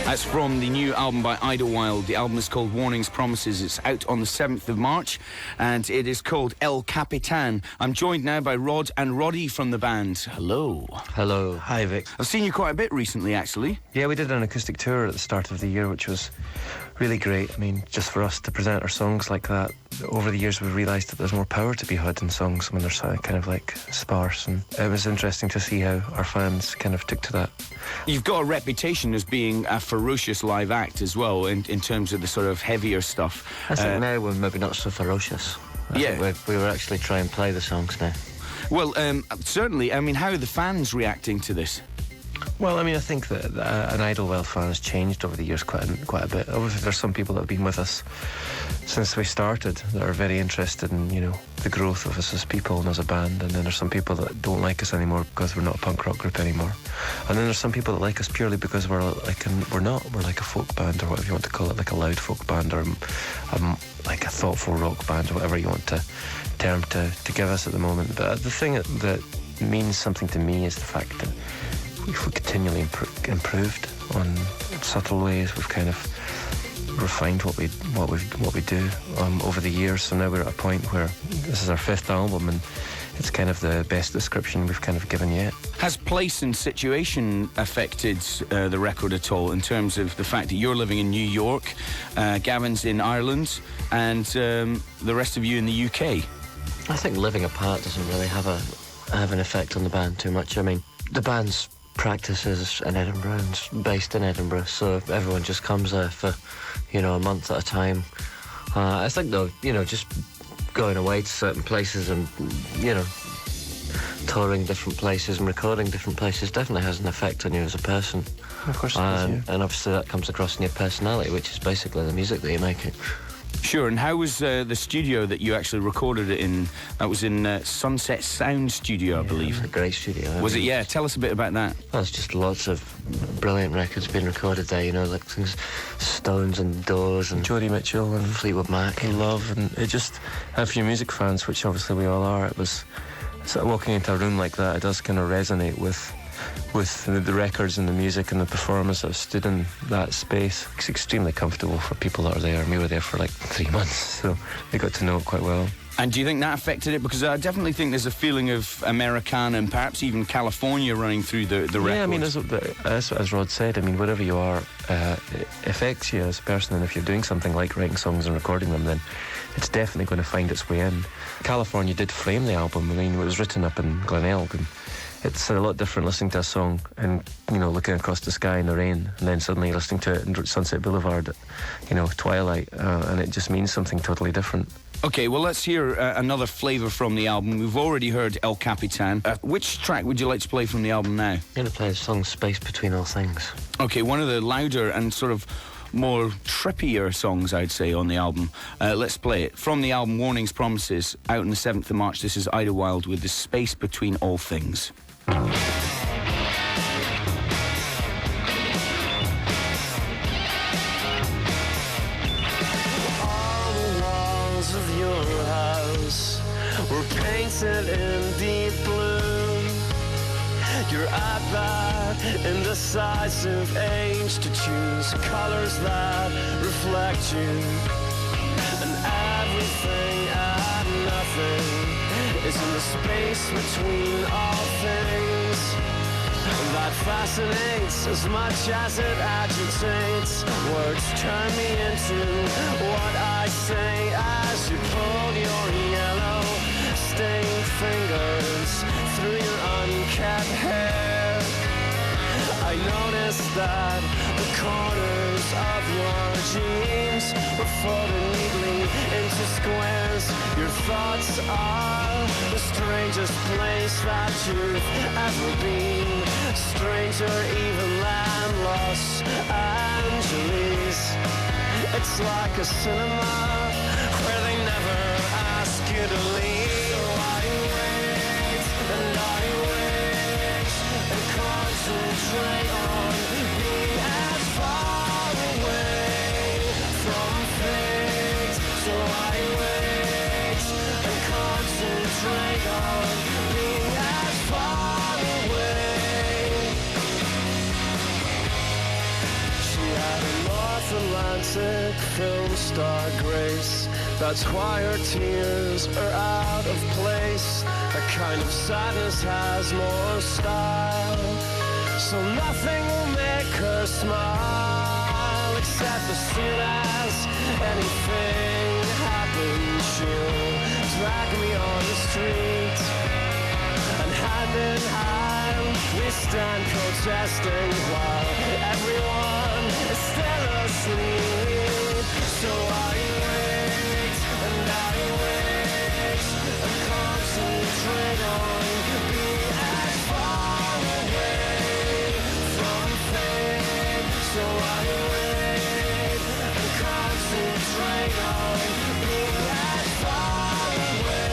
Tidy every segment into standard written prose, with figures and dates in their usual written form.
That's from the new album by Idlewild. The album is called Warnings, Promises. It's out on the 7th of March, and it is called El Capitan. I'm joined now by Rod and Roddy from the band. Hello. Hello. Hi, Vic. I've seen you quite a bit recently, actually. Yeah, we did an acoustic tour at the start of the year, which was really great. I mean, just for us to present our songs like that. Over the years, we've realised that there's more power to be had in songs when they're kind of like sparse, and it was interesting to see how our fans kind of took to that. You've got a reputation as being a ferocious live act as well, in terms of the sort of heavier stuff. I think now we're maybe not so ferocious. I think we were actually trying to play the songs now. Well, certainly. I mean, how are the fans reacting to this? Well, I mean, I think that an Idlewild fan has changed over the years quite a bit. Obviously, there's some people that have been with us since we started that are very interested in, you know, the growth of us as people and as a band. And then there's some people that don't like us anymore because we're not a punk rock group anymore. And then there's some people that like us purely because we're like a folk band, or whatever you want to call it, like a loud folk band, or like a thoughtful rock band, or whatever you want to term to give us at the moment. But the thing that means something to me is the fact that we've continually improved on subtle ways. We've kind of refined what we do over the years. So now we're at a point where this is our 5th album, and it's kind of the best description we've kind of given yet. Has place and situation affected the record at all, in terms of the fact that you're living in New York, Gavin's in Ireland, and the rest of you in the UK? I think living apart doesn't really have an effect on the band too much. I mean, the band's practices in Edinburgh and based in Edinburgh, so everyone just comes there for, you know, a month at a time. I think though, you know, just going away to certain places and, you know, touring different places and recording different places definitely has an effect on you as a person. Of course it does, yeah. And obviously that comes across in your personality, which is basically the music that you're making. Sure, and how was the studio that you actually recorded it in? That was in Sunset Sound Studio, I believe. A great studio. Was it? Yeah, tell us a bit about that. Well, it's just lots of brilliant records being recorded there, you know, like things, Stones and Doors and Jody Mitchell and Fleetwood Mac and Love, and it just, and for you music fans, which obviously we all are, it was sort of walking into a room like that, it does kind of resonate with the records and the music and the performers that have stood in that space. It's extremely comfortable for people that are there. We were there for like 3 months, so they got to know it quite well. And do you think that affected it? Because I definitely think there's a feeling of Americana and perhaps even California running through the record. Yeah, I mean, as Rod said, I mean, wherever you are, it affects you as a person, and if you're doing something like writing songs and recording them, then it's definitely going to find its way in. California did frame the album. I mean, it was written up in Glenelg, and it's a lot different listening to a song and, you know, looking across the sky in the rain, and then suddenly listening to it in Sunset Boulevard at, you know, twilight, and it just means something totally different. Okay, well, let's hear another flavour from the album. We've already heard El Capitan. Which track would you like to play from the album now? I'm going to play the song Space Between All Things. Okay, one of the louder and sort of more trippier songs, I'd say, on the album. Let's play it. From the album Warnings, Promises, out on the 7th of March, this is Idlewild with The Space Between All Things. Painted in deep blue, your iPad indecisive age to choose colors that reflect you, and everything and nothing is in the space between all things. That fascinates as much as it agitates. Words turn me into what I say as you pull your yellow stained fingers through your unkept hair. I noticed that the corners of your jeans were folded neatly into squares. Your thoughts are the strangest place that you've ever been, stranger even than Los Angeles. It's like a cinema where they never ask you to leave. Concentrate on being as far away from fate. So I wait. film star grace. That's why her tears are out of place. A kind of sadness has more style, so nothing will make her smile, except as soon as anything happens, she'll drag me on the street, and hand in hand we stand protesting while everyone is still asleep. So I wait and I wait and concentrate on being as far away from fate. So I wait and concentrate on being as far away.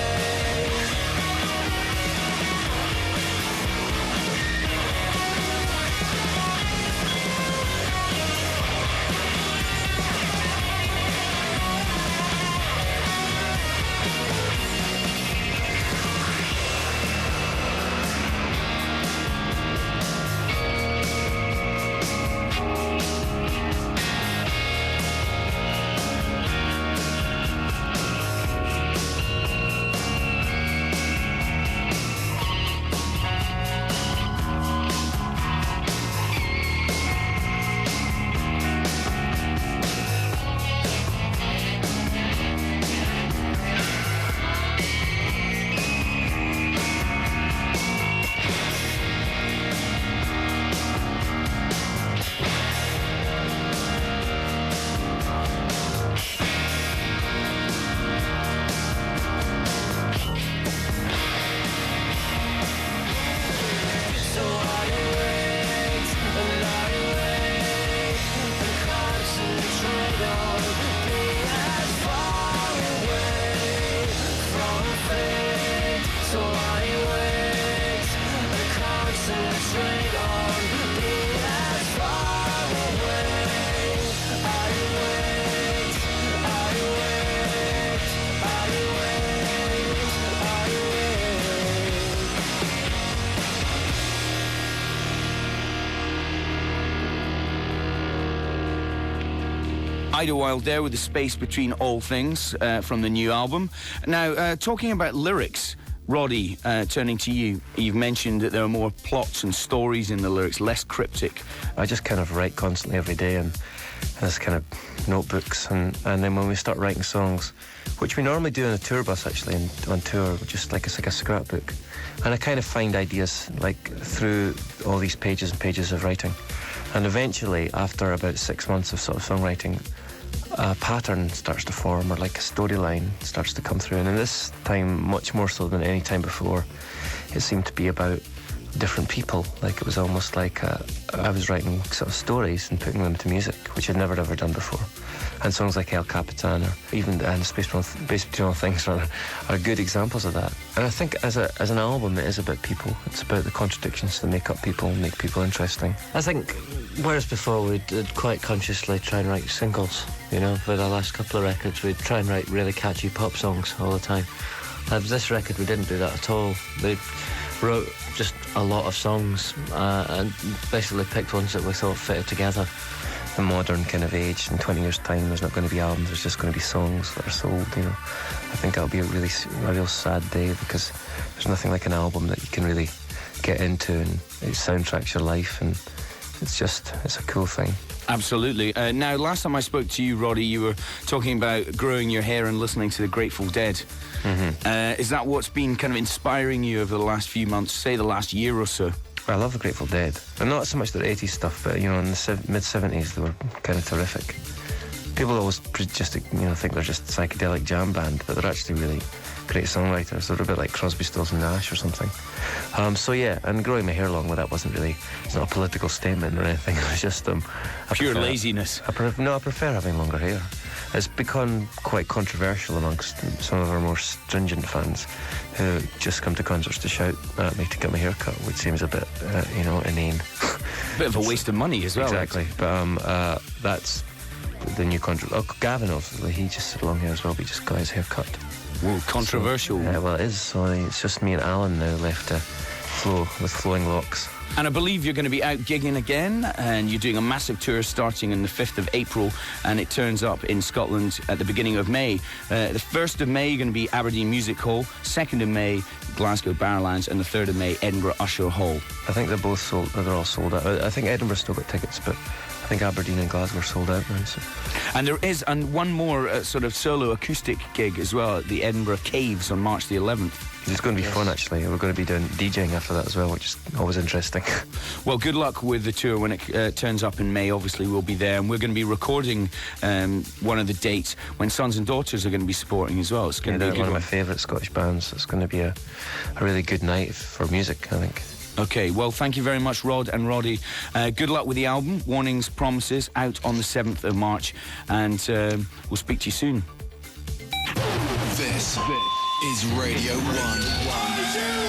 Idlewild there with the space between all things from the new album. Now, talking about lyrics, Roddy, turning to you, you've mentioned that there are more plots and stories in the lyrics, less cryptic. I just kind of write constantly every day, and there's kind of notebooks, and then when we start writing songs, which we normally do on a tour bus actually, and on tour, just like it's like a scrapbook, and I kind of find ideas like through all these pages and pages of writing, and eventually after about 6 months of sort of songwriting, a pattern starts to form, or like a storyline starts to come through. And in this time, much more so than any time before, it seemed to be about different people. Like it was almost like I was writing sort of stories and putting them to music, which I'd never ever done before. And songs like El Capitan, or even Space Between All Things are good examples of that. And I think as an album, it is about people. It's about the contradictions that make up people and make people interesting. I think, whereas before we did quite consciously try and write singles, you know, for the last couple of records we'd try and write really catchy pop songs all the time. This record we didn't do that at all. We wrote just a lot of songs and basically picked ones that we thought fitted together. The modern kind of age, in 20 years' time, there's not going to be albums, there's just going to be songs that are sold, you know. I think that'll be a real sad day, because there's nothing like an album that you can really get into, and it soundtracks your life, and it's a cool thing. Absolutely. Now, last time I spoke to you, Roddy, you were talking about growing your hair and listening to the Grateful Dead. Mm-hmm. Is that what's been kind of inspiring you over the last few months, say the last year or so? I love the Grateful Dead. And not so much their 80s stuff, but, you know, in the mid-70s, they were kind of terrific. People always just, think they're just a psychedelic jam band, but they're actually really great songwriters. They're a bit like Crosby, Stills and Nash or something. So yeah, and growing my hair long, well, that wasn't really, it's not a political statement or anything. It was just pure laziness. I prefer having longer hair. It's become quite controversial amongst some of our more stringent fans, who just come to concerts to shout at me to get my hair cut, which seems a bit, inane. Bit of a waste of money as well. Exactly, but that's the new contract. Oh, Gavin, obviously, he just had long hair as well, but he just got his hair cut. Whoa, controversial. So, well, it is. So it's just me and Alan now left to flow with flowing locks. And I believe you're going to be out gigging again, and you're doing a massive tour starting on the 5th of April, and it turns up in Scotland at the beginning of May. The 1st of May, you're going to be Aberdeen Music Hall, 2nd of May, Glasgow Barrowlands, and the 3rd of May, Edinburgh Usher Hall. I think they're both sold. They're all sold out. I think Edinburgh's still got tickets, but I think Aberdeen and Glasgow are sold out now. So. And there is one more sort of solo acoustic gig as well at the Edinburgh Caves on March the 11th. It's going to be fun, actually. We're going to be doing DJing after that as well, which is always interesting. Well, good luck with the tour when it turns up in May. Obviously, we'll be there, and we're going to be recording one of the dates when Sons and Daughters are going to be supporting as well. It's going to be one of my favourite Scottish bands. It's going to be a really good night for music, I think. Okay, well, thank you very much, Rod and Roddy. Good luck with the album, Warnings, Promises, out on the 7th of March, and we'll speak to you soon. This is Radio 1.